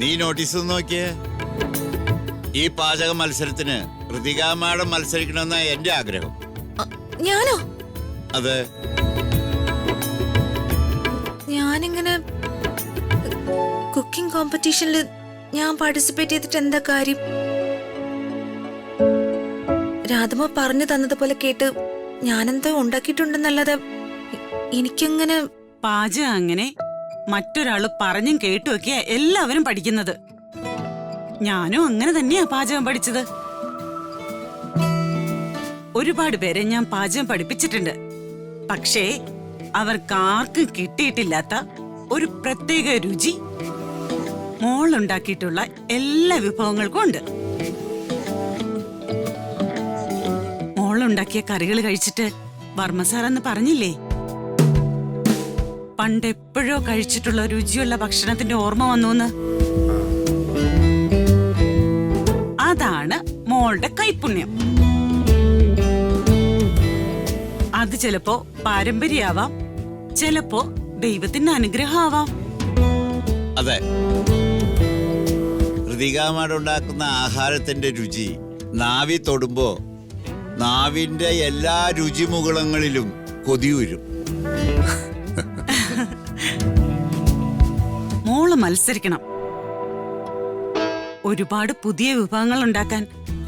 നീ നോട്ടീസ് നോക്കിയേ. ഈ പാചക മത്സരത്തിന് ഋതിക മാഡം മത്സരിക്കണമെന്ന എന്റെ ആഗ്രഹം. ഞാനോ? അതെ. ഞാനിങ്ങനെ കുക്കിംഗ് കോമ്പറ്റീഷനിൽ ഞാൻ പാർട്ടിസിപ്പേറ്റ് ചെയ്തിട്ട് എന്താ കാര്യം? രാധമ്മ പറഞ്ഞു തന്നതുപോലെ കേട്ട് ഞാനെന്തോ ഉണ്ടാക്കിയിട്ടുണ്ടെന്നല്ലാതെ എനിക്കങ്ങനെ പാചകം അങ്ങനെ മറ്റൊരാള് പറഞ്ഞും കേട്ടുമൊക്കെയാ എല്ലാവരും പഠിക്കുന്നത്. ഞാനും അങ്ങനെ തന്നെയാ പാചകം പഠിച്ചത്. ഒരുപാട് പേരെ ഞാൻ പാചകം പഠിപ്പിച്ചിട്ടുണ്ട്. പക്ഷേ അവർക്കാർക്കും കിട്ടിയിട്ടില്ലാത്ത ഒരു പ്രത്യേക രുചി മോളുണ്ടാക്കിയിട്ടുള്ള എല്ലാ വിഭവങ്ങൾക്കും ഉണ്ട്. മോളുണ്ടാക്കിയ കറികൾ കഴിച്ചിട്ട് വർമ്മ സാറെന്ന് പറഞ്ഞില്ലേ, പണ്ടെപ്പോഴോ കഴിച്ചിട്ടുള്ള രുചിയുള്ള ഭക്ഷണത്തിന്റെ ഓർമ്മ വന്നൂന്ന്. അതാണ് മോളുടെ കൈപുണ്യം. അത് ചിലപ്പോ പാരമ്പര്യാവാം, ചിലപ്പോ ദൈവത്തിന്റെ അനുഗ്രഹമാവാം. അതെ, ഋതികാമാടുണ്ടാക്കുന്ന ആഹാരത്തിന്റെ രുചി നാവി തൊടുമ്പോ നാവിന്റെ എല്ലാ രുചിമുകുളങ്ങളിലും കൊതിയൂരും. മോള് മത്സരിക്കണം. ഒരുപാട് പുതിയ വിഭവങ്ങൾ ഉണ്ടാക്കാൻ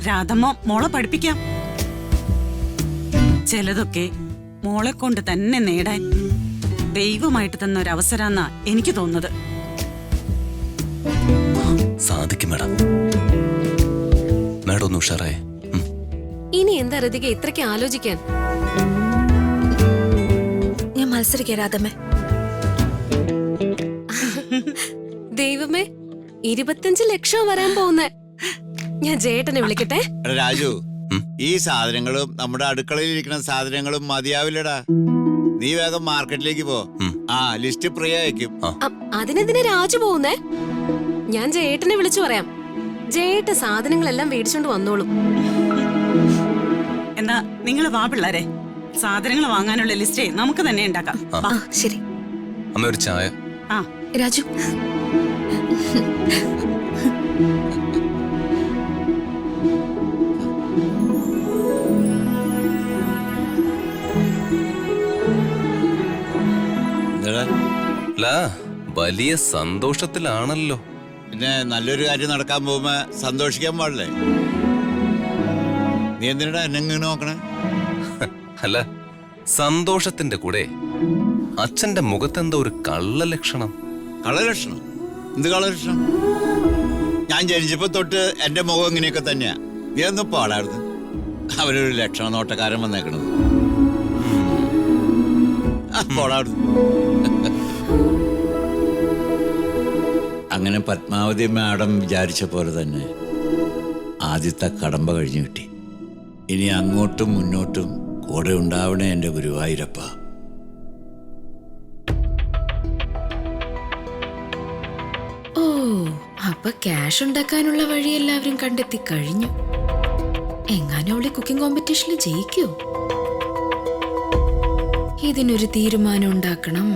രാധമ്മ മോളെ പഠിപ്പിക്കാം. ചിലതൊക്കെ മോളെ കൊണ്ട് തന്നെ നേടാൻ ദൈവമായിട്ട് തന്ന ഒരു അവസരാന്നാ എനിക്ക് തോന്നുന്നത്. സാധിക്കും മാഡം. മാഡം ഒന്ന് ഉഷാറായേ. ഇനി എന്താ ഋതിക ഇത്രയ്ക്ക് ആലോചിക്കാൻ? ഞാൻ മത്സരിക്കാം രാധമ്മേ. ദൈവമേ, 25 ലക്ഷം വരാൻ പോകുന്നേ. ഞാൻ ജേട്ടനെ വിളിക്കട്ടെ. രാജു, ഈ സാധനങ്ങളും നമ്മുടെ അടുക്കളയിൽ ഇരിക്കുന്ന സാധനങ്ങളും മതിയാവില്ലടാ. നീ വേഗം മാർക്കറ്റിലേക്ക് പോ. ലിസ്റ്റ് പ്രിയ അയക്കും. അതിനെന്തിനാ രാജു പോകുന്നേ? ഞാൻ ജേട്ടനെ വിളിച്ചു പറയാം. ജേട്ട സാധനങ്ങളെല്ലാം മേടിച്ചോണ്ട് വന്നോളും. എന്നാ നിങ്ങൾ വാ പിള്ളേരെ, സാധനങ്ങൾ വാങ്ങാനുള്ള ലിസ്റ്റേ നമുക്ക് തന്നെ ഉണ്ടാക്കാം. ശരി അമ്മ, ഒരു ചായ. രാജു. വലിയ സന്തോഷത്തിലാണല്ലോ. പിന്നെ നല്ലൊരു കാര്യം നടക്കാൻ പോകുമ്പോ സന്തോഷിക്കാൻ പാടില്ലേ? നീ എന്തിനാ എന്നെ നോക്കണേ? അല്ല, സന്തോഷത്തിന്റെ കൂടെ അച്ഛന്റെ മുഖത്തെന്തോ ഒരു കള്ളലക്ഷണം. കളലക്ഷണം? എന്ത് കളലക്ഷണം? ഞാൻ ജനിച്ചപ്പോ തൊട്ട് എന്റെ മുഖം ഇങ്ങനെയൊക്കെ തന്നെയാ. നീ ഒന്നും പാടായിരുന്നു. അവരൊരു ലക്ഷണ നോട്ടക്കാരൻ വന്നേക്കണത്. പോടായിരുന്നു. അങ്ങനെ പത്മാവതി മാഡം വിചാരിച്ച പോലെ തന്നെ ആദ്യത്തെ കടമ്പ കഴിഞ്ഞു കിട്ടി. ഇനി അങ്ങോട്ടും മുന്നോട്ടും കൂടെ ഉണ്ടാവണേ എന്റെ ഗുരുവായൂരപ്പ. ഓ, അപ്പൊ ക്യാഷ് ഉണ്ടാക്കാനുള്ള വഴി എല്ലാവരും കണ്ടെത്തി കഴിഞ്ഞു. എങ്ങാനും അവളെ കുക്കിംഗ് കോമ്പറ്റീഷനിൽ ജയിക്കോ? ഇതിനൊരു തീരുമാനം ഉണ്ടാക്കണം.